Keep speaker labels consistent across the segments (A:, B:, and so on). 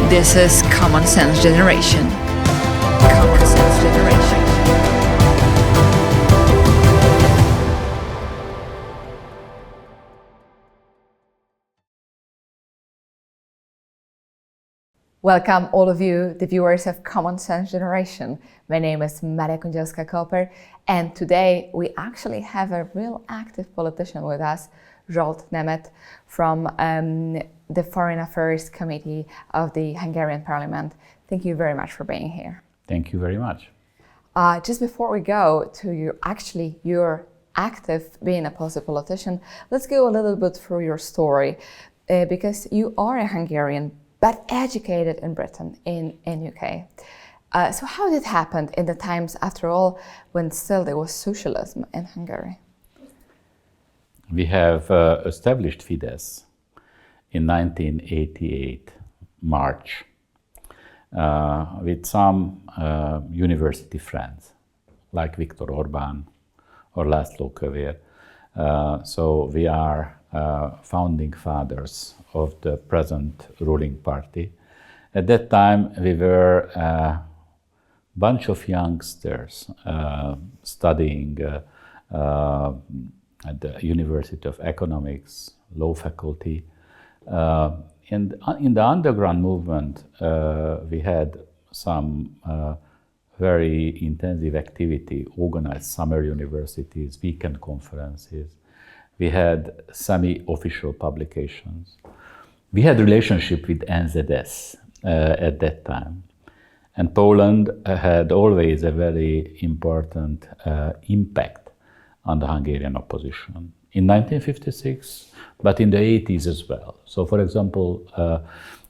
A: This is Common Sense Generation. Common Sense Generation. Welcome all of you, the viewers of Common Sense Generation. My name is Kądzielska-Koper, and today we actually have a real active politician with us, Zsolt Nemeth, from the Foreign Affairs Committee of the Hungarian Parliament. Thank you very much for being here.
B: Thank you very much.
A: Just before we go to your active being a politician, let's go a little bit through your story, because you are a Hungarian but educated in Britain, in UK. So how did it happen in the times, after all, when still there was socialism in Hungary?
B: We have established Fidesz in 1988, March, with some university friends, like Viktor Orban or László Kövér. So we are founding fathers of the present ruling party. At that time, we were a bunch of youngsters studying at the University of Economics, law faculty. And in the underground movement, we had some very intensive activity, organized summer universities, weekend conferences. We had semi-official publications. We had relationship with NZS at that time. And Poland had always a very important impact on the Hungarian opposition. In 1956, but in the 80s as well. So for example,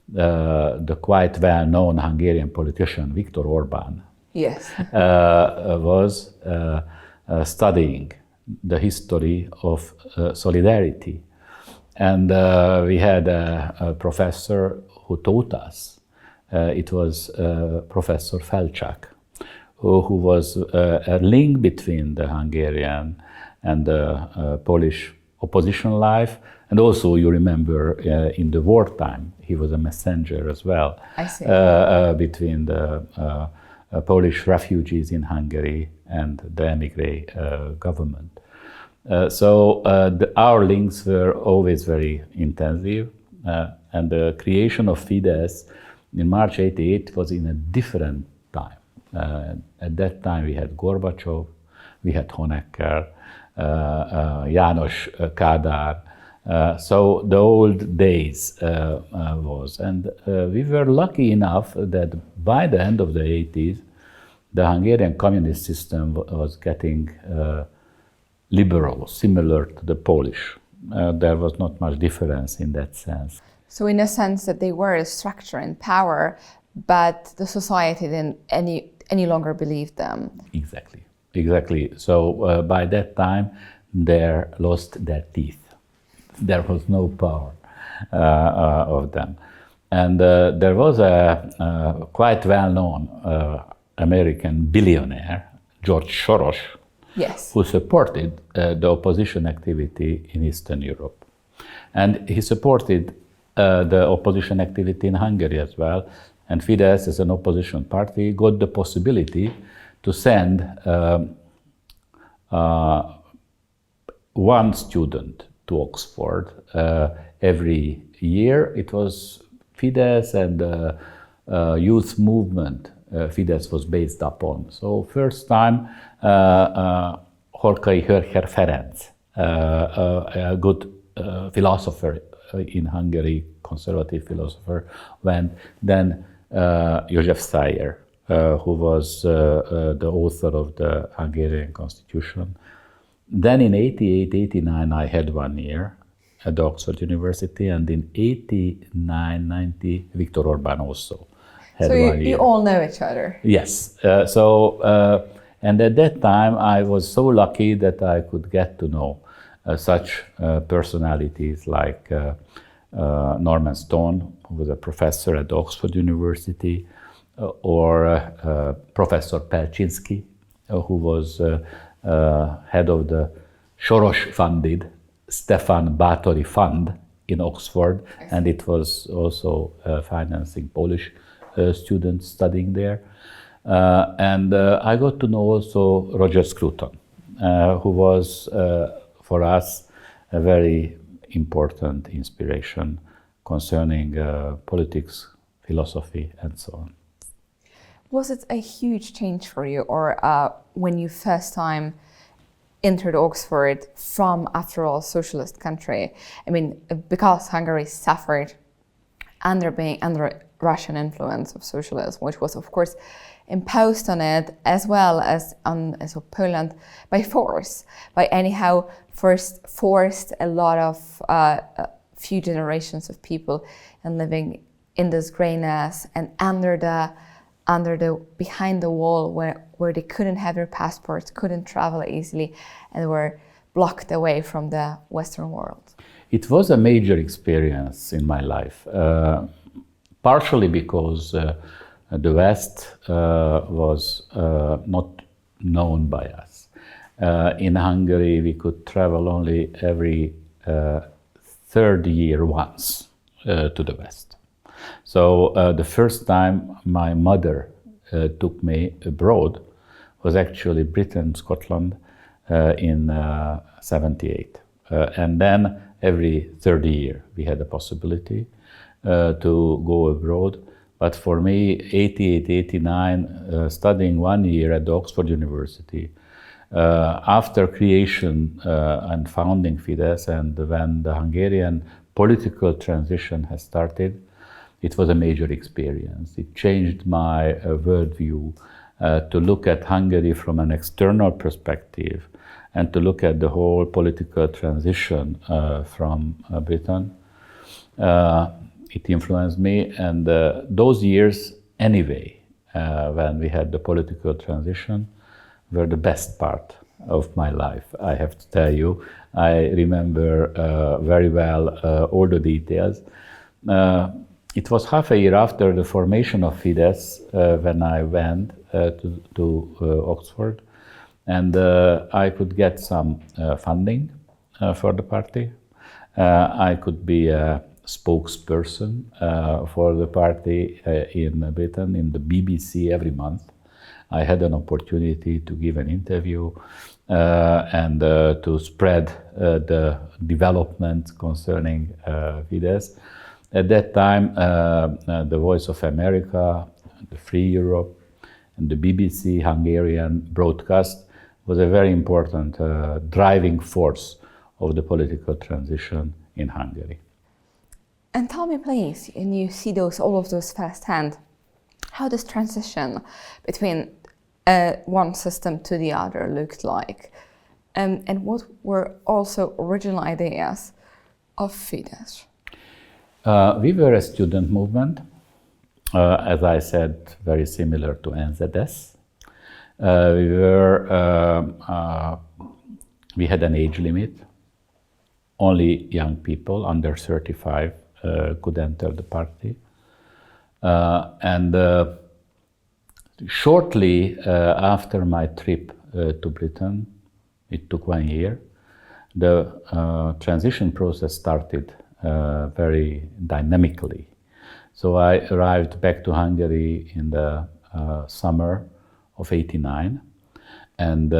B: the quite well-known Hungarian politician, Viktor Orban,
A: Yes.
B: was studying the history of solidarity. And we had a professor who taught us. It was Professor Felczak, who was a link between the Hungarian and the Polish opposition life. And also, you remember, in the wartime, he was a messenger as well.
A: I see.
B: Between the Polish refugees in Hungary and the émigré government. So our links were always very intensive, and the creation of Fidesz in March '88 was in a different time. At that time we had Gorbachev, we had Honecker, János Kádár, so the old days was. And we were lucky enough that by the end of the 80s, the Hungarian communist system was getting liberal, similar to the Polish. There was not much difference in that sense.
A: So in a sense that they were a structure in power, but the society didn't any longer believe them.
B: Exactly. So by that time, they lost their teeth. There was no power of them. And there was a quite well-known American billionaire, George Soros,
A: Yes.
B: who supported the opposition activity in Eastern Europe. And he supported the opposition activity in Hungary as well. And Fidesz, as an opposition party, got the possibility to send one student to Oxford every year. It was Fidesz and the youth movement Fidesz was based upon. So first time Horkai Hörher Ferenc, a good philosopher in Hungary, conservative philosopher, went. Then József Szájer, who was the author of the Hungarian constitution. Then in 88, 89, I had 1 year at the Oxford University, and in 89, 90, Viktor Orban also had 1 year.
A: So you all know each other?
B: Yes. And at that time, I was so lucky that I could get to know such personalities like Norman Stone, who was a professor at Oxford University, or Professor Pelczynski, who was head of the Soros-funded Stefan Bátori Fund in Oxford, and it was also financing Polish students studying there. And I got to know also Roger Scruton, who was for us a very important inspiration concerning politics, philosophy, and so on.
A: Was it a huge change for you, or when you first time entered Oxford from, after all, socialist country? I mean, because Hungary suffered under Russian influence of socialism, which was, of course, imposed on it as well as on Poland by force, by anyhow first forced a lot of few generations of people and living in this grayness and under the behind the wall where they couldn't have their passports, couldn't travel easily, and were blocked away from the Western world.
B: It was a major experience in my life, partially because the West was not known by us. In Hungary, we could travel only every third year once to the West. So the first time my mother took me abroad was actually Britain, Scotland in 78. And then every third year we had the possibility to go abroad. But for me, 88, 89, studying 1 year at the Oxford University, after creation and founding Fidesz, and when the Hungarian political transition has started, it was a major experience. It changed my worldview to look at Hungary from an external perspective and to look at the whole political transition from Britain. It influenced me, and those years anyway, when we had the political transition, were the best part of my life, I have to tell you. I remember very well all the details. It was half a year after the formation of Fidesz when I went to Oxford, and I could get some funding for the party. I could be a spokesperson for the party in Britain, in the BBC every month. I had an opportunity to give an interview and to spread the development concerning Fidesz. At that time, the Voice of America, the Free Europe, and the BBC Hungarian broadcast was a very important driving force of the political transition in Hungary.
A: And tell me, please, and you see all of those firsthand, how this transition between one system to the other looked like, and what were also original ideas of Fidesz?
B: We were a student movement, as I said, very similar to NZS. We had an age limit. Only young people under 35 could enter the party. And shortly after my trip to Britain, it took 1 year, the transition process started very dynamically. So I arrived back to Hungary in the summer of '89, and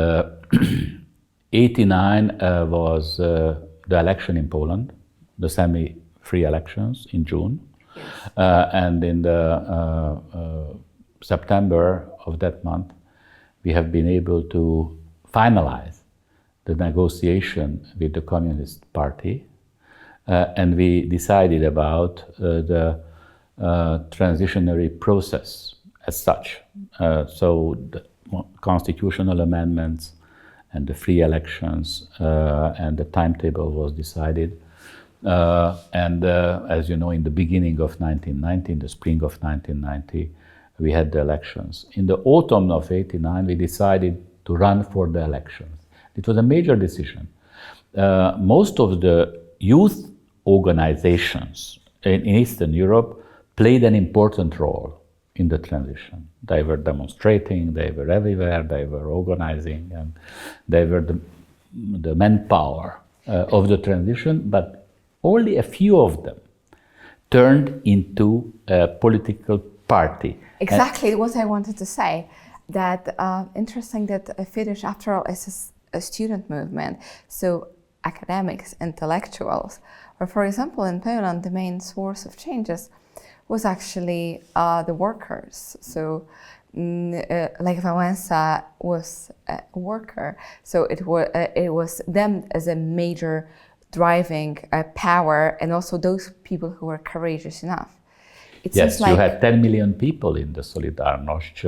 B: 89 was the election in Poland, the semi-free elections in June, and in the September of that month, we have been able to finalize the negotiation with the Communist Party, and we decided about the transitionary process as such. So the constitutional amendments and the free elections and the timetable was decided. And as you know, in the beginning of 1990, in the spring of 1990, we had the elections. In the autumn of '89, we decided to run for the elections. It was a major decision. Most of the youth organizations in Eastern Europe played an important role in the transition. They were demonstrating, they were everywhere, they were organizing, and they were the manpower of the transition, but only a few of them turned into a political party.
A: Exactly what I wanted to say. That interesting that Fidesz, after all, is a student movement. So academics, intellectuals, or for example in Poland, the main source of changes was actually the workers. So Lech Wałęsa was a worker, so it was them as a major driving power, and also those people who were courageous enough.
B: Yes, you had 10 million people in the Solidarność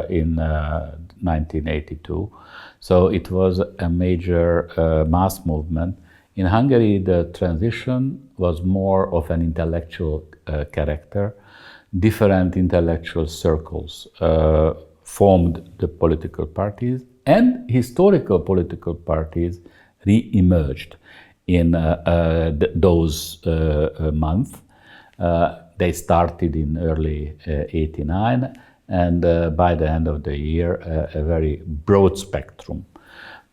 B: in 1982. So it was a major mass movement. In Hungary, the transition was more of an intellectual character. Different intellectual circles formed the political parties, and historical political parties re-emerged in those months. They started in early 89, and by the end of the year, a very broad spectrum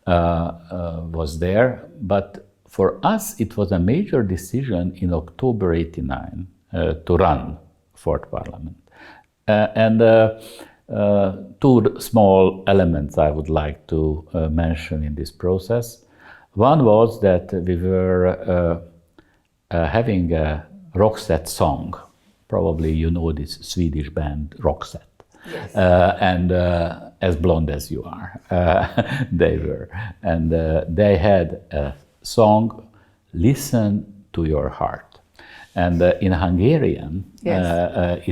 B: was there. But for us, it was a major decision in October 89 to run for parliament. Two small elements I would like to mention in this process. One was that we were having a Roxette song. Probably you know this Swedish band Roxette. Yes. As blonde as you are, they were. And they had a song, Listen to Your Heart. And in Hungarian, yes.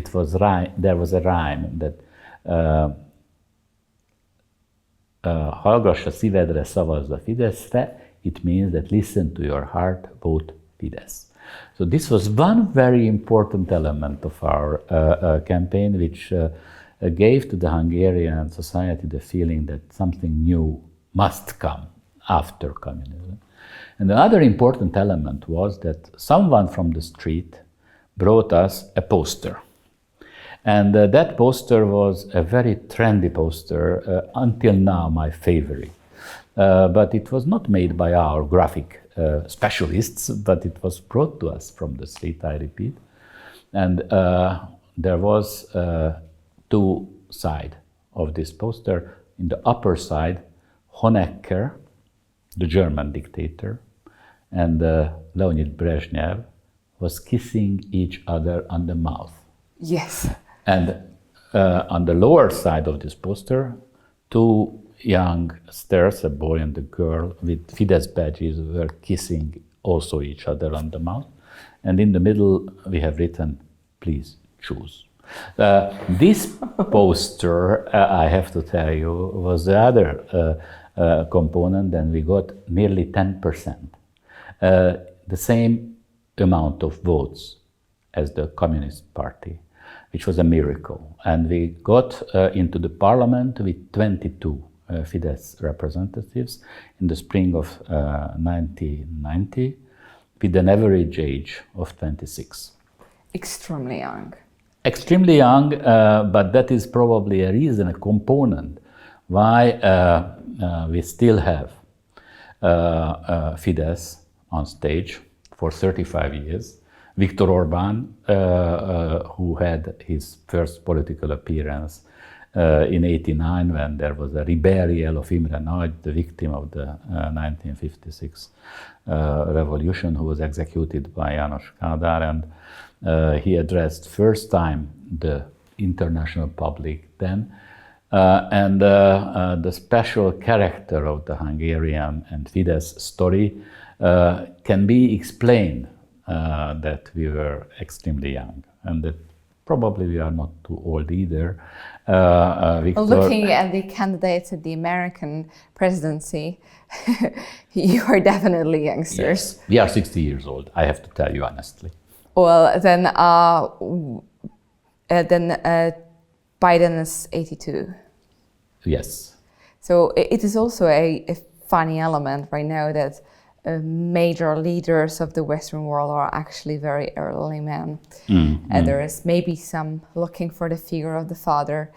B: There was a rhyme that hallgass a szívedre, szavazz a Fideszre. It means that listen to your heart, vote Fidesz. So this was one very important element of our campaign, which gave to the Hungarian society the feeling that something new must come after communism. And another important element was that someone from the street brought us a poster. And that poster was a very trendy poster, until now my favorite. But it was not made by our graphic specialists, but it was brought to us from the street, I repeat. And there was two sides of this poster. In the upper side, Honecker, the German dictator, and Leonid Brezhnev was kissing each other on the mouth.
A: Yes.
B: And on the lower side of this poster, two youngsters, a boy and a girl with Fidesz badges, were kissing also each other on the mouth. And in the middle, we have written, please choose. This poster, I have to tell you, was the other component, and we got nearly 10%. The same amount of votes as the Communist Party, which was a miracle. And we got into the parliament with 22 Fidesz representatives in the spring of 1990, with an average age of 26.
A: Extremely young.
B: Extremely young, but that is probably a reason, a component, why we still have Fidesz on stage for 35 years. Viktor Orban, who had his first political appearance in 89 when there was a reburial of Imre Nagy, the victim of the 1956 revolution, who was executed by János Kádár, and he addressed first time the international public then. And the special character of the Hungarian and Fidesz story can be explained that we were extremely young, and that probably we are not too old either. Viktor,
A: looking at the candidates at the American presidency, you are definitely youngsters.
B: Yes, we are 60 years old, I have to tell you honestly.
A: Well, then Biden is 82.
B: Yes.
A: So it is also a funny element right now that major leaders of the Western world are actually very elderly men. And there is maybe some looking for the figure of the father.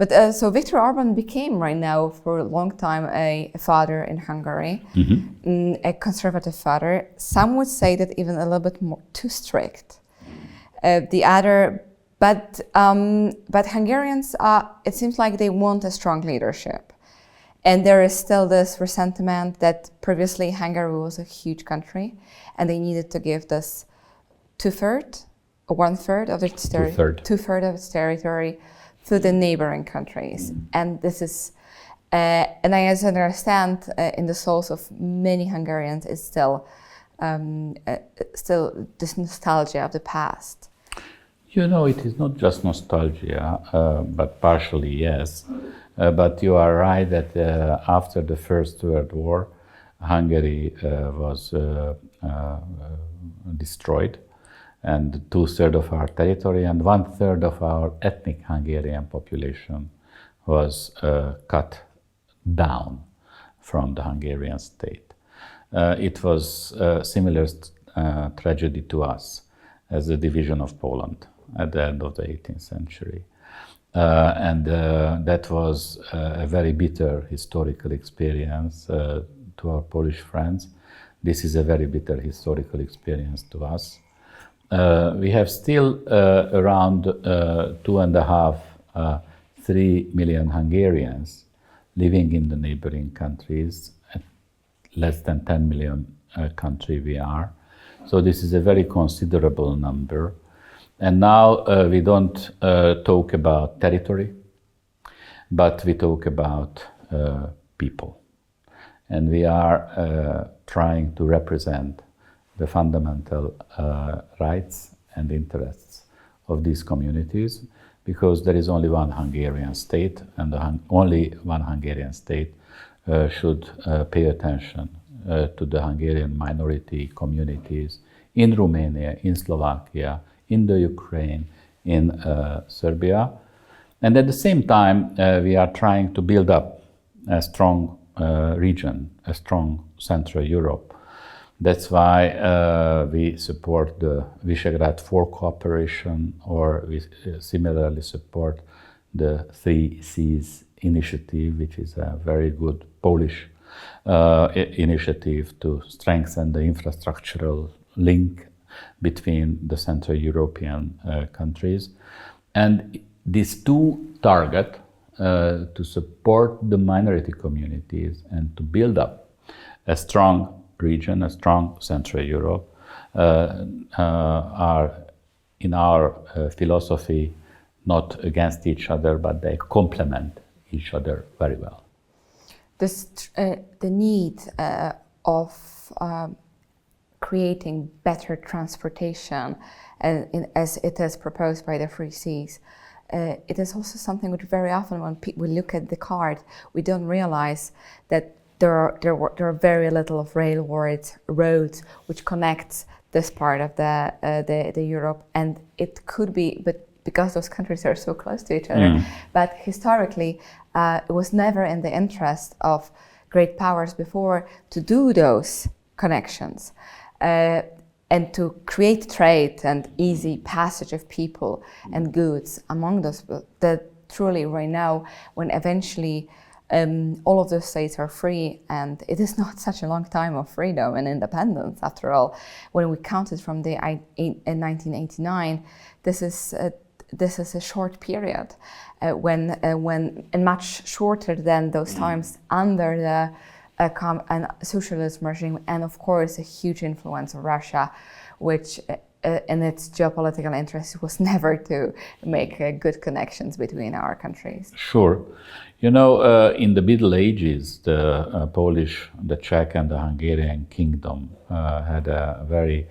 A: But so Viktor Orban became right now for a long time a father in Hungary, a conservative father. Some would say that even a little bit more too strict. But Hungarians, it seems like they want a strong leadership. And there is still this resentment that previously Hungary was a huge country and they needed to give this two-thirds or one-third of its two-thirds of its territory to the neighboring countries. And this is, and I understand in the souls of many Hungarians is still this nostalgia of the past.
B: You know, it is not just nostalgia, but partially yes. But you are right that after the First World War, Hungary was destroyed, and 2/3 of our territory and 1/3 of our ethnic Hungarian population was cut down from the Hungarian state. It was a similar tragedy to us as the division of Poland at the end of the 18th century. And that was a very bitter historical experience to our Polish friends. This is a very bitter historical experience to us. We have still around 2.5–3 million Hungarians living in the neighboring countries, less than 10 million country we are. So this is a very considerable number. And now we don't talk about territory, but we talk about people. And we are trying to represent the fundamental rights and interests of these communities, because there is only one Hungarian state, and only one Hungarian state should pay attention to the Hungarian minority communities in Romania, in Slovakia, in the Ukraine, in Serbia. And at the same time, we are trying to build up a strong region, a strong Central Europe. That's why we support the Visegrad 4 cooperation, or we similarly support the 3 Seas initiative, which is a very good Polish initiative to strengthen the infrastructural link between the Central European countries. And these two targets, to support the minority communities and to build up a strong region, a strong Central Europe, are in our philosophy not against each other, but they complement each other very well.
A: The need of creating better transportation, as it is proposed by the 3 Seas, it is also something which very often when we look at the card, we don't realize that there are very little of roads which connects this part of the Europe, and it could be, but because those countries are so close to each other. But historically, it was never in the interest of great powers before to do those connections and to create trade and easy passage of people and goods among those. That truly right now, when eventually all of those states are free, and it is not such a long time of freedom and independence after all. When we counted from the 1989, this is a short period when and much shorter than those times under the socialist regime, and of course a huge influence of Russia, which in its geopolitical interest was never to make good connections between our countries.
B: Sure. You know, in the Middle Ages, the Polish, the Czech and the Hungarian kingdom had a very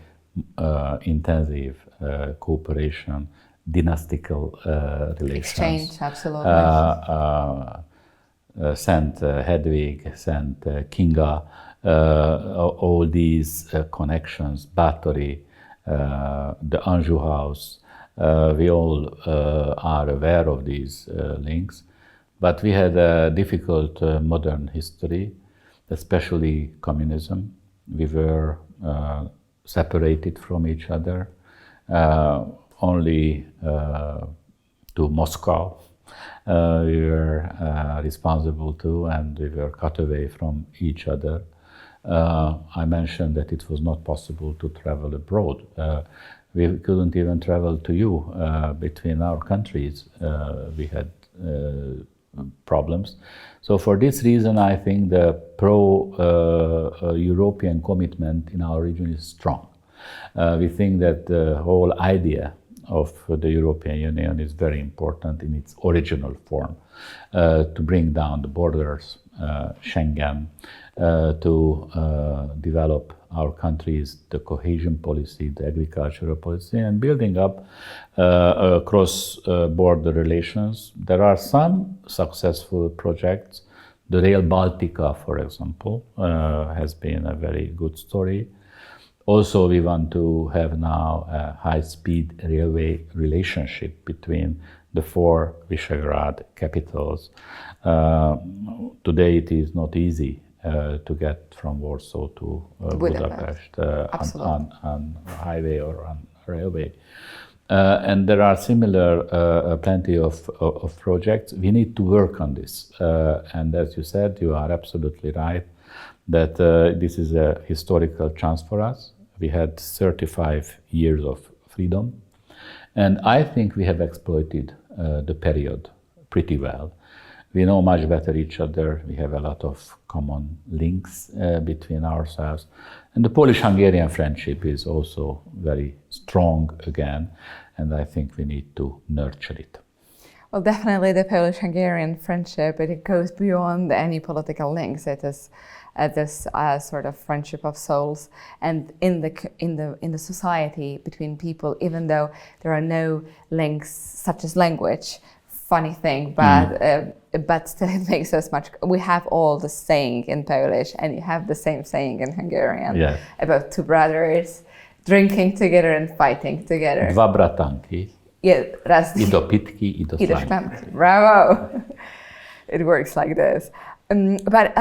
B: intensive cooperation, dynastical relations.
A: Exchange, absolutely.
B: Saint Hedwig, Saint Kinga, all these connections, Báthory, the Anjou House, we all are aware of these links. But we had a difficult modern history, especially communism. We were separated from each other, only to Moscow We were responsible to, and we were cut away from each other. I mentioned that it was not possible to travel abroad. We couldn't even travel to you between our countries. We had problems. So for this reason, I think the pro-European commitment in our region is strong. We think that the whole idea of the European Union is very important in its original form, to bring down the borders, Schengen, to develop our countries, the cohesion policy, the agricultural policy, and building up cross-border relations. There are some successful projects. The Rail Baltica, for example, has been a very good story. Also, we want to have now a high-speed railway relationship between the 4 Visegrad capitals. Today, it is not easy to get from Warsaw to Budapest on highway or on railway. And there are similar plenty of projects. We need to work on this. And as you said, you are absolutely right that this is a historical chance for us. We had 35 years of freedom. And I think we have exploited the period pretty well. We know much better each other. We have a lot of common links between ourselves. And the Polish-Hungarian friendship is also very strong again. And I think we need to nurture it.
A: Well, definitely the Polish-Hungarian friendship, it goes beyond any political links. It is this sort of friendship of souls, and in the society between people, even though there are no links such as language. Funny thing, but still it makes us much. We have all the saying in Polish, and you have the same saying in Hungarian about 2 brothers drinking together and fighting together.
B: Dwa bratanki.
A: Yeah,
B: I do pitki, I do szklanki.
A: Bravo! It works like this. But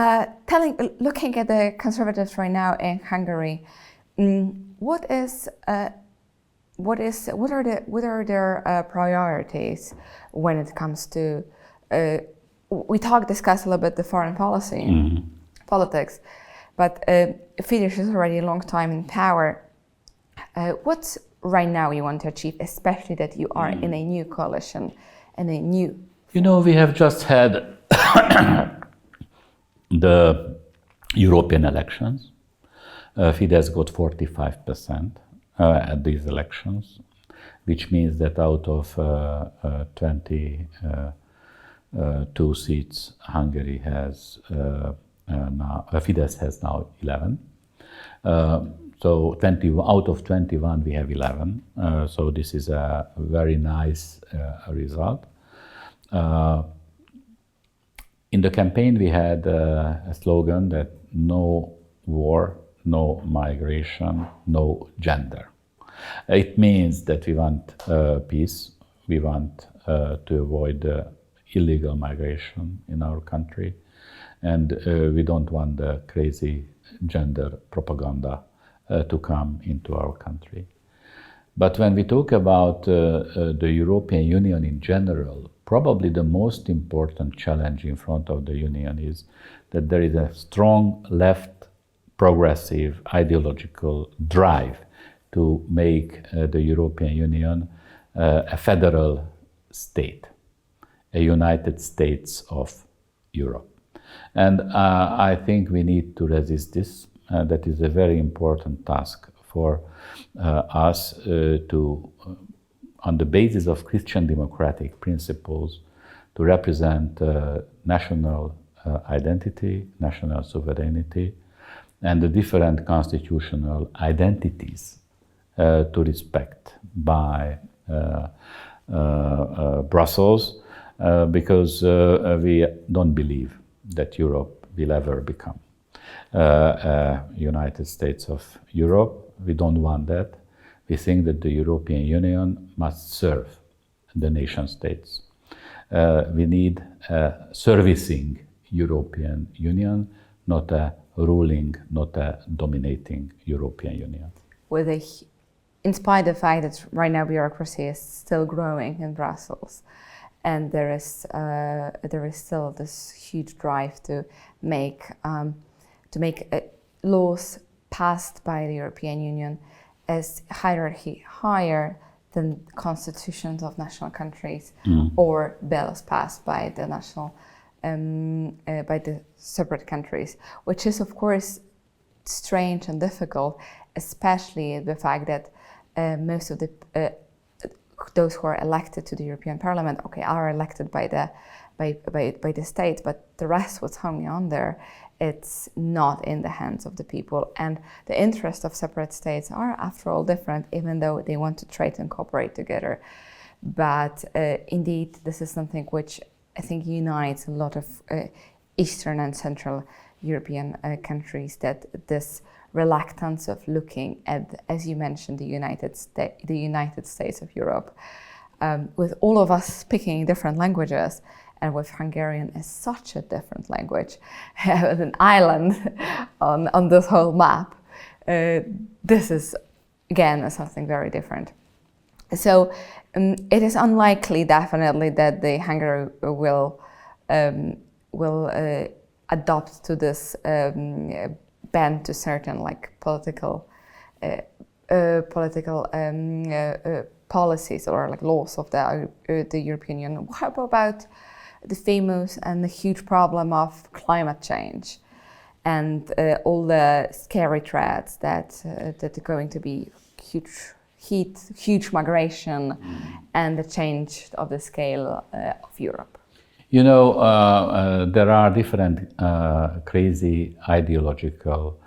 A: looking at the conservatives right now in Hungary, what are their priorities when it comes to? We discussed a little bit the foreign policy, politics, but Fidesz is already a long time in power. What right now you want to achieve, especially that you are in a new coalition and a new?
B: You know, we have just had the European elections. Fidesz got 45% at these elections, which means that out of 22 seats, Hungary has now, Fidesz has now 11. So 20 out of 21, we have 11. So this is a very nice result. In the campaign, we had a slogan that no war, no migration, no gender. It means that we want peace. We want to avoid illegal migration in our country. And we don't want the crazy gender propaganda to come into our country. But when we talk about the European Union in general, probably the most important challenge in front of the Union is that there is a strong left progressive ideological drive to make the European Union a federal state, a United States of Europe. And I think we need to resist this. That is a very important task for us to, on the basis of Christian democratic principles, to represent national identity, national sovereignty, and the different constitutional identities to respect by Brussels, because we don't believe that Europe will ever become United States of Europe. We don't want that. We think that the European Union must serve the nation states. We need a servicing European Union, not a ruling, not a dominating European Union.
A: In spite of the fact that right now bureaucracy is still growing in Brussels, and there is still this huge drive to make laws passed by the European Union as hierarchy higher than constitutions of national countries or bills passed by the by the separate countries, which is of course strange and difficult, especially the fact that most of those who are elected to the European Parliament, are elected by the state, but the rest what's hanging on there, it's not in the hands of the people. And the interests of separate states are, after all, different, even though they want to trade and cooperate together. But indeed, this is something which I think unites a lot of Eastern and Central European countries, that this reluctance of looking at, as you mentioned, the United States of Europe, with all of us speaking different languages, and with Hungarian as such a different language, as an island on this whole map, this is again something very different. So it is unlikely, definitely, that the Hungary will adopt to this bend to certain political policies or laws of the European Union. What about the famous and the huge problem of climate change and all the scary threats that are going to be huge heat, huge migration, and the change of the scale of Europe?
B: You know, there are different crazy ideological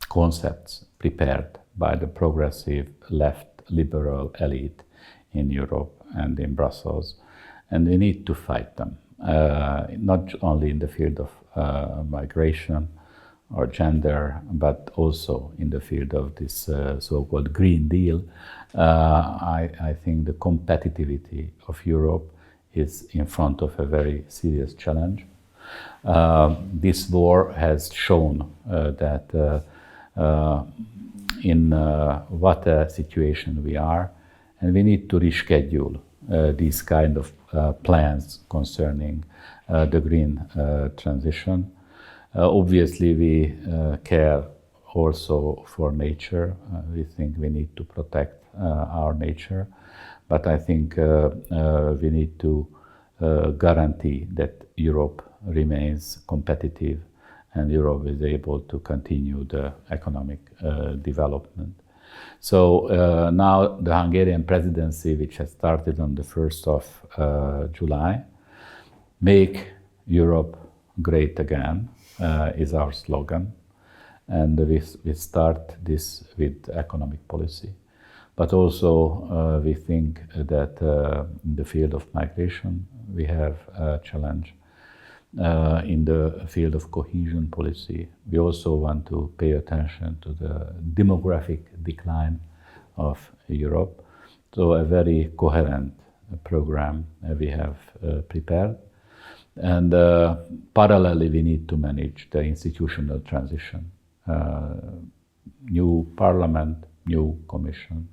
B: concepts prepared by the progressive left liberal elite in Europe and in Brussels, and we need to fight them, not only in the field of migration or gender, but also in the field of this so-called Green Deal. I think the competitivity of Europe is in front of a very serious challenge. This war has shown that in what a situation we are, and we need to reschedule these kind of plans concerning the green transition. Obviously, we care also for nature. We think we need to protect our nature, but I think we need to guarantee that Europe remains competitive and Europe is able to continue the economic development. So now the Hungarian presidency, which has started on the 1st of July, Make Europe Great Again, is our slogan. And we start this with economic policy. But also we think that in the field of migration, we have a challenge. In the field of cohesion policy, we also want to pay attention to the demographic decline of Europe. So a very coherent program we have prepared. And parallelly, we need to manage the institutional transition. New parliament, new commission,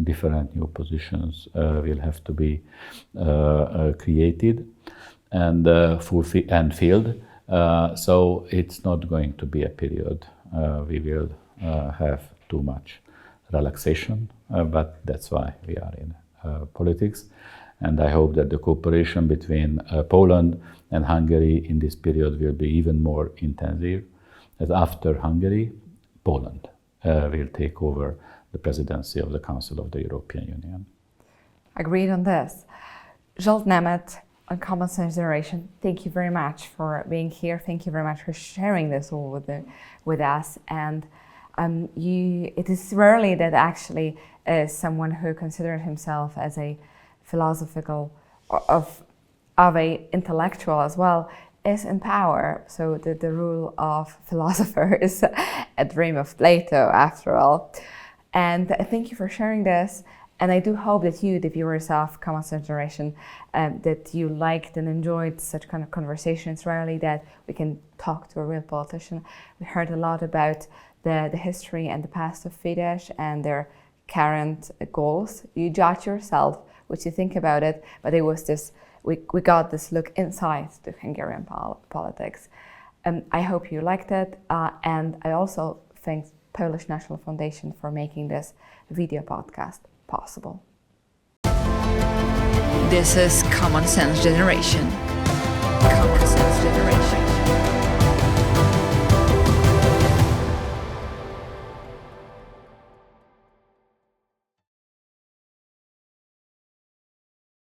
B: different new positions will have to be created and filled. So it's not going to be a period. We will have too much relaxation, but that's why we are in politics. And I hope that the cooperation between Poland and Hungary in this period will be even more intensive, as after Hungary, Poland will take over the presidency of the Council of the European Union.
A: Agreed on this. Zsolt Nemeth on Common Sense Generation, thank you very much for being here. Thank you very much for sharing this all with us. And it is rarely that actually someone who considers himself as a philosophical of a intellectual as well is in power. So the rule of philosopher is a dream of Plato, after all. And thank you for sharing this. And I do hope that you, the viewers of Common Sense Generation, that you liked and enjoyed such kind of conversations. Rarely that we can talk to a real politician. We heard a lot about the history and the past of Fidesz and their current goals. You judge yourself what you think about it, but it was this, we got this look inside the Hungarian politics. I hope you liked it, and I also thank Polish National Foundation for making this video podcast possible. This is Common Sense Generation. Common Sense Generation.